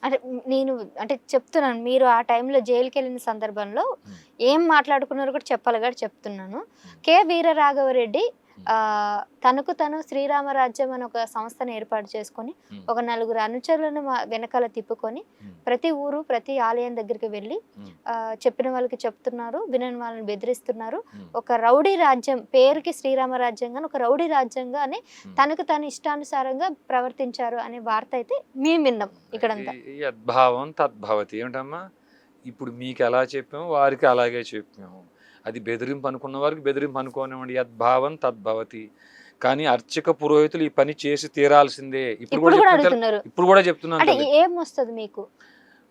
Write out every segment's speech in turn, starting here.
అంటే నేను అంటే చెప్తున్నాను, మీరు ఆ టైంలో జైలుకెళ్ళిన సందర్భంలో హ్మ్. ఏం మాట్లాడుకున్నారో కూడా చెప్పాలి కాబట్టి చెప్తున్నాను. కె. వీరరాఘవరెడ్డి తనకు తను శ్రీరామరాజ్యం అని ఒక సంస్థను ఏర్పాటు చేసుకొని, హ్మ్. ఒక నలుగురు అనుచరులను వెనకాల తిప్పుకొని, హ్మ్. ప్రతి ఊరు, ప్రతి ఆలయం దగ్గరికి వెళ్ళి హ్మ్. చెప్పిన వాళ్ళకి చెప్తున్నారు, వినని వాళ్ళని బెదిరిస్తున్నారు. హ్మ్. ఒక రౌడీ రాజ్యం, పేరుకి శ్రీరామరాజ్యం గాని ఒక రౌడీ రాజ్యంగానే హ్మ్. తనకు తను ఇష్టానుసారంగా ప్రవర్తించారు అనే వార్త అయితే మేము విన్నాం ఇక్కడంతా. యద్భావం తద్భవతి ఏమిటమ్మా? ఇప్పుడు మీకు ఎలా చెప్పాము వారికి అలాగే చెప్పాము. అది బెదిరింపు అనుకున్న వారికి బెదిరింపు అనుకోనివ్వండి. యద్భావం తద్భవతి. కానీ అర్చక పురోహితులు ఈ పని చేసి తీరాల్సిందే. ఇప్పుడు ఇప్పుడు కూడా కూడా చెప్తున్నాను అడుగుతున్నారు. ఇప్పుడు కూడా చెప్తున్నాను అంటే తల్లి. ఏం వస్తది మీకు?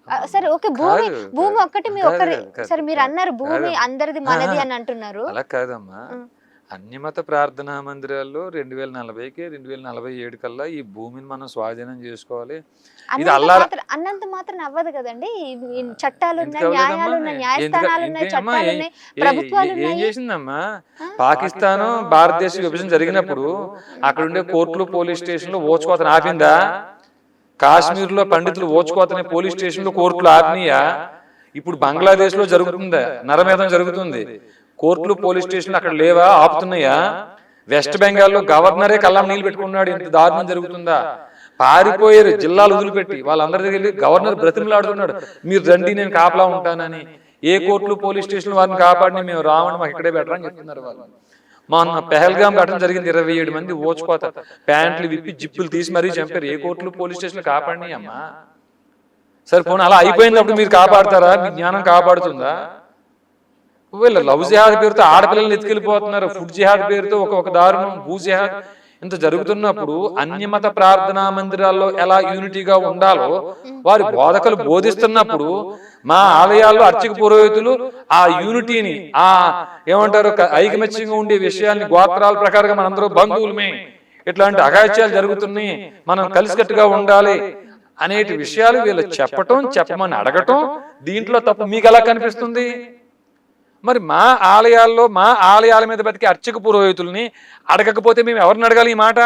అమ్మా, సరే ఓకే. భూమి కాదు భూమి కాదు ఒక్కటి మీ కాదు ఒక్కరి. కాదు కాదు సరే మీరు కాదు అన్నారు భూమి కాదమ్మా. అందరిది ఆ, మనది ఆ, అని అంటున్నారు. అలా కాదమ్మా. ఆ. అన్యమత ప్రార్థనా మందిరాల్లో 2040కి 2047 కల్లా ఈ భూమిని మనం స్వాధీనం చేసుకోవాలి. ఇది అన్నంత మాత్రం అవ్వదు కదండి. ఈ చట్టాలు ఎందుకు ఉన్నాయి, అవ్వలేదమ్మా? న్యాయాలు ఉన్నాయి, న్యాయస్థానాలు ఉన్నాయి, ఇంకేమమ్మా చట్టాలు ఉన్నాయి, ప్రభుత్వాలు ఏం ఉన్నాయి. చేసిందమ్మా? పాకిస్తాను భారతదేశ విభజన జరిగినప్పుడు అక్కడ ఉండే కోర్టులు పోలీస్ స్టేషన్లు ఓచుకోతను ఆపిందా? కాశ్మీర్ లో పండితులు ఓచుకోతని పోలీస్ స్టేషన్లు కోర్టులు ఆపినాయా? ఇప్పుడు బంగ్లాదేశ్ లో జరుగుతుందా? నరమేధం జరుగుతుంది. కోర్టులు పోలీస్ స్టేషన్లు అక్కడ లేవా? ఆపుతున్నాయా? వెస్ట్ బెంగాల్లో గవర్నరే కళ్ళం నీళ్ళు పెట్టుకున్నాడు. ఇంత దారుణం జరుగుతుందా? పారిపోయారు జిల్లాలు వదిలిపెట్టి. వాళ్ళందరి దగ్గర వెళ్ళి గవర్నర్ బ్రతిమలాడుతున్నాడు, మీరు రండి నేను కాపలా ఉంటానని. ఏ కోర్టులు పోలీస్ స్టేషన్ వారిని కాపాడిని మేము రావని, మాకు ఇక్కడే బెటర్ అని చెప్తున్నారు వాళ్ళు. మొన్న పెహల్గాం ఘటన జరిగింది. 27 మంది ఓచుకోత ప్యాంట్లు విప్పి జిప్పులు తీసి మరీ చంపారు. ఏ కోర్టులు పోలీస్ స్టేషన్ కాపాడిని అమ్మా? సరే పోనీ అలా అయిపోయినప్పుడు మీరు కాపాడతారా? మీ జ్ఞానం కాపాడుతుందా? వీళ్ళు లవ్ జిహాద్ పేరుతో ఆడపిల్లల్ని ఎత్తుకెళ్ళిపోతున్నారు. ఫుడ్ జిహాద్ పేరుతో ఒక దారుణం, భూ జిహాద్ ఇంత జరుగుతున్నప్పుడు అన్యమత ప్రార్థనా మందిరాల్లో ఎలా యూనిటీగా ఉండాలో వారి బోధకులు బోధిస్తున్నప్పుడు మా ఆలయాల్లో అర్చక పురోహితులు ఆ యూనిటీని, ఆ ఏమంటారు, ఐకమత్యంగా ఉండే విషయాన్ని, గోత్రాల ప్రకారంగా మనందరూ బంధువులమే, ఇట్లాంటి అఘాయిత్యాలు జరుగుతున్నాయి, మనం కలిసికట్టుగా ఉండాలి అనేటి విషయాలు వీళ్ళు చెప్పమని అడగటం, దీంట్లో తప్పు మీకు ఎలా కనిపిస్తుంది? మరి మా ఆలయాల్లో మా ఆలయాల మీద బతికే అర్చక పురోహితుల్ని అడగకపోతే మేము ఎవరిని అడగాలి ఈ మాట?